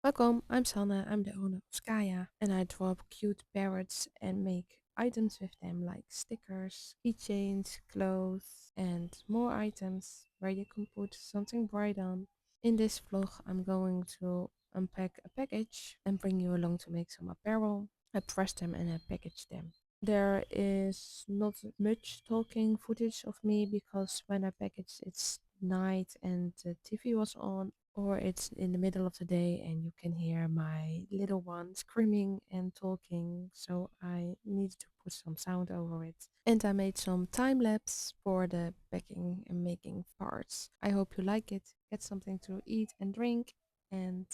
Welcome, I'm Sanne, I'm the owner of Skaya, and I draw up cute parrots and make items with them like stickers, keychains, clothes, and more items where you can put something bright on. In this vlog, I'm going to unpack a package and bring you along to make some apparel. I press them and I package them. There is not much talking footage of me because when I package it's night and the TV was on, or it's in the middle of the day and you can hear my little one screaming and talking, so I need to put some sound over it. And I made some time lapse for the packing and making parts. I hope you like it. Get something to eat and drink and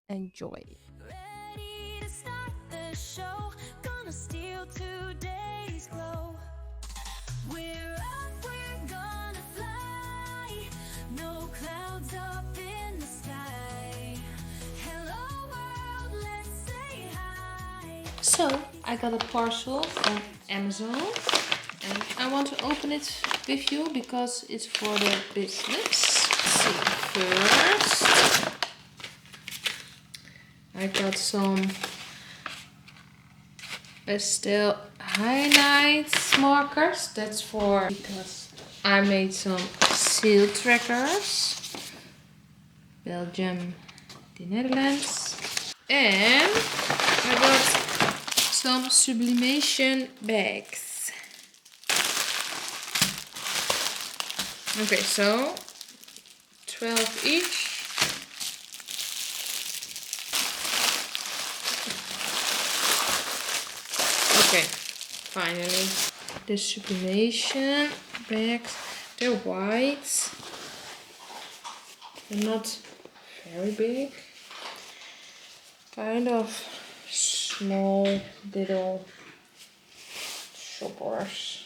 enjoy. Ready to start the show, gonna steal today's glow. We're up, we're gonna fly. No clouds up in the sky. Hello world, let's say hi. So, I got a parcel from Amazon and I want to open it with you because it's for the business. Let's see, first I got some pastel highlights markers. That's for because I made some seal trackers. Belgium, the Netherlands. And I got some sublimation bags. Okay, so 12 each. Okay, finally. The sublimation bags, they're white. They're not very big. Kind of small little shoppers.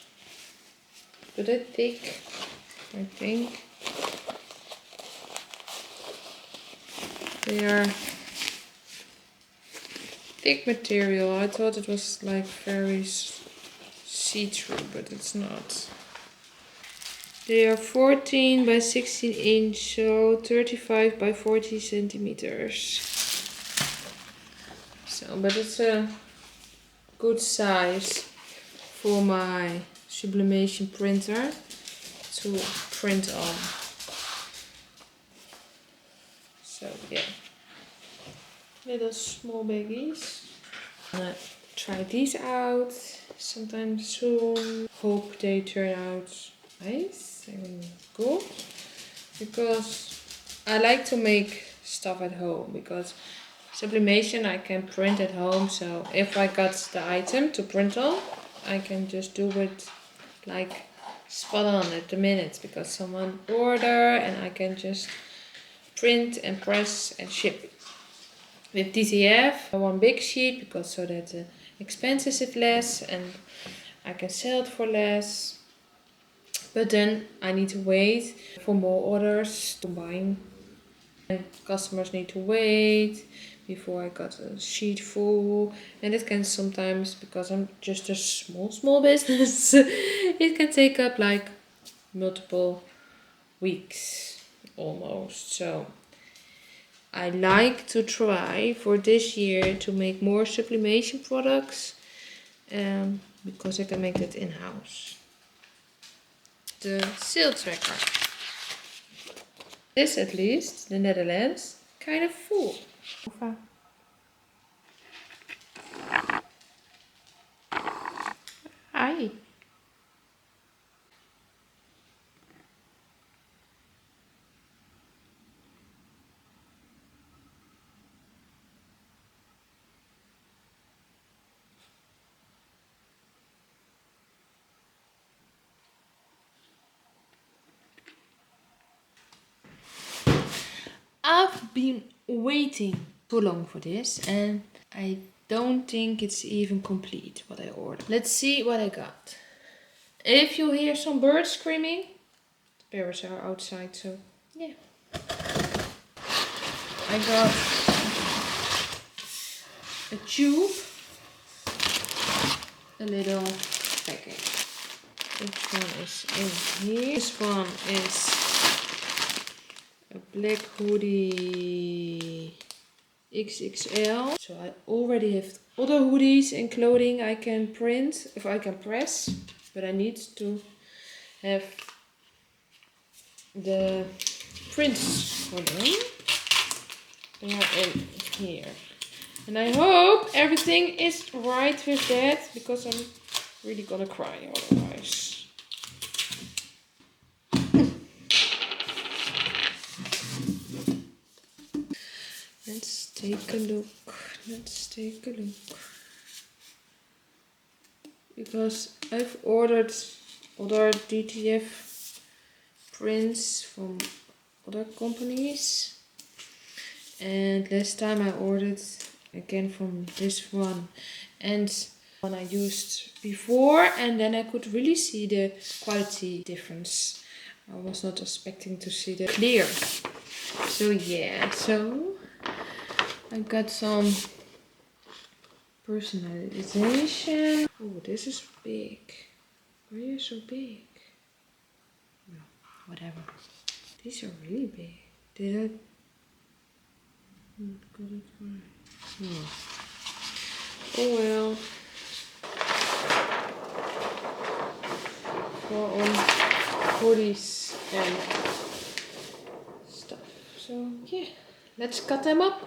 But they're thick, I think. They are thick material. I thought it was like very see-through, but it's not. They are 14 by 16 inch, so 35 by 40 centimeters. So, but it's a good size for my sublimation printer to print on. So yeah, little small baggies. I'm gonna try these out sometime soon. Hope they turn out nice and good, because I like to make stuff at home, because sublimation I can print at home, so if I got the item to print on, I can just do it like spot on at the minute, because someone order and I can just print and press and ship. With DTF, I want big sheet because so that the expenses is less and I can sell it for less. But then I need to wait for more orders to buy. And customers need to wait before I got a sheet full. And it can sometimes, because I'm just a small business, it can take up like multiple weeks almost. So I like to try for this year to make more sublimation products, because I can make that in-house. The seal tracker. This at least, the Netherlands, kind of full. Hi. I've been waiting too long for this and I don't think it's even complete what I ordered. Let's see what I got. If you hear some birds screaming, the parrots are outside, so yeah. I got a tube, a little package. Which one is in here? This one is a black hoodie XXL. So I already have other hoodies and clothing I can print, if I can press, but I need to have the prints for them. They are in here. And I hope everything is right with that, because I'm really gonna cry otherwise. Let's take a look. Let's take a look. Because I've ordered other DTF prints from other companies. And last time I ordered again from this one. And one I used before, and then I could really see the quality difference. I was not expecting to see the clear. So yeah, so I got some personalization. Oh, this is big. Why are you so big? No, whatever. These are really big. Did I got it right? No. Oh well. For on hoodies and stuff. So yeah, let's cut them up.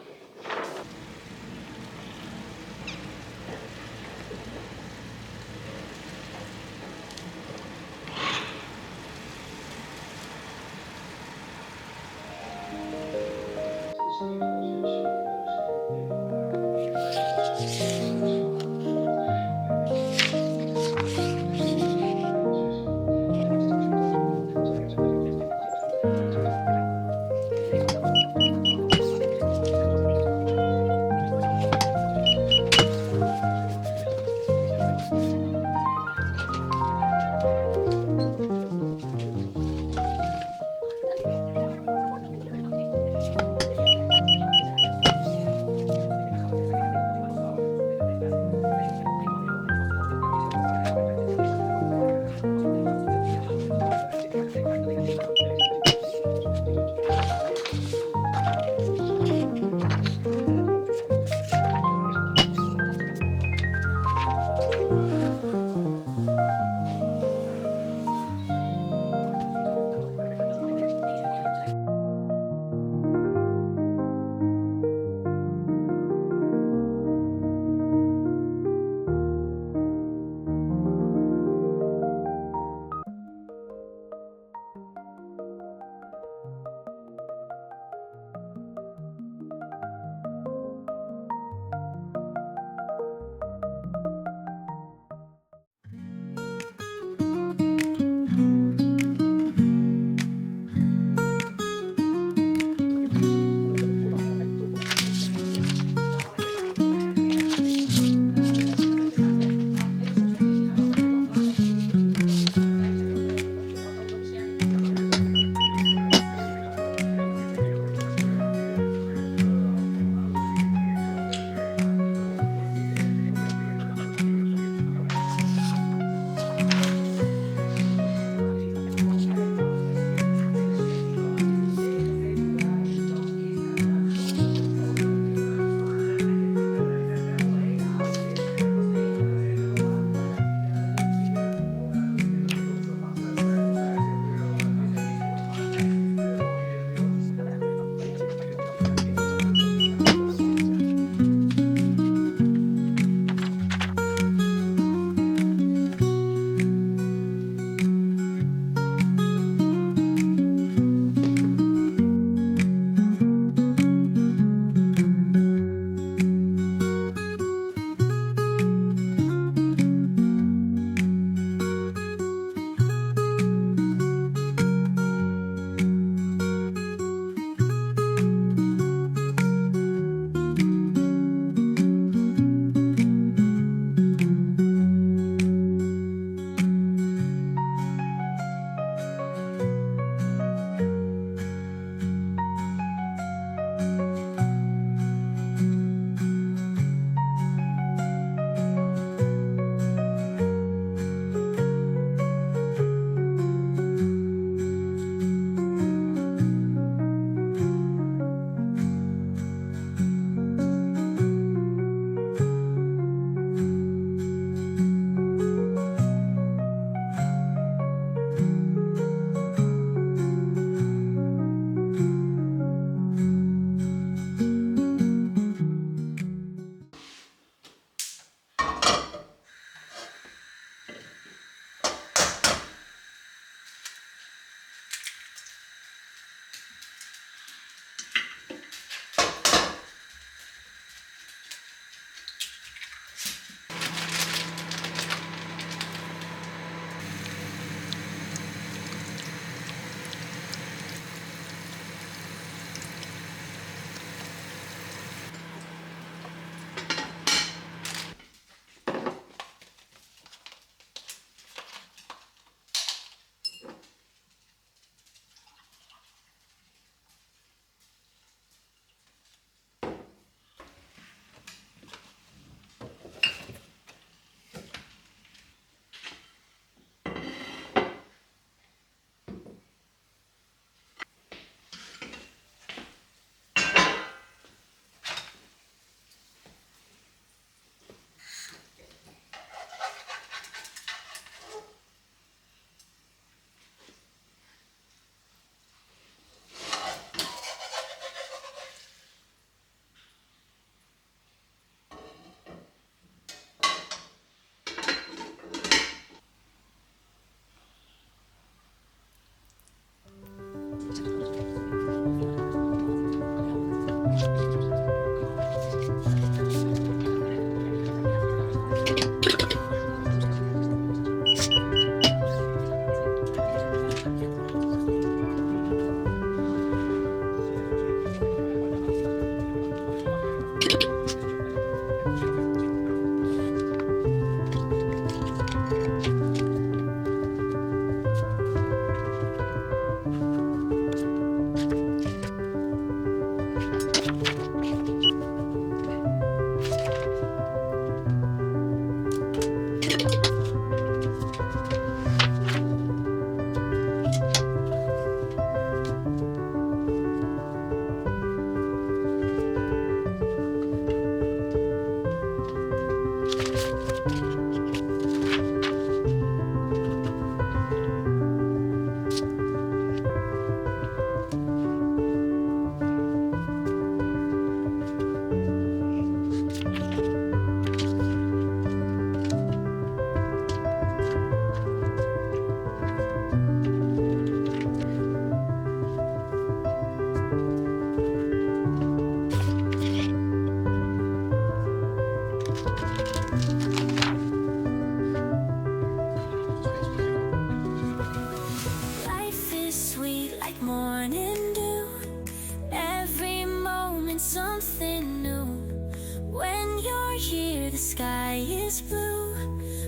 the sky is blue.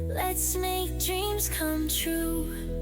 Let's make dreams come true.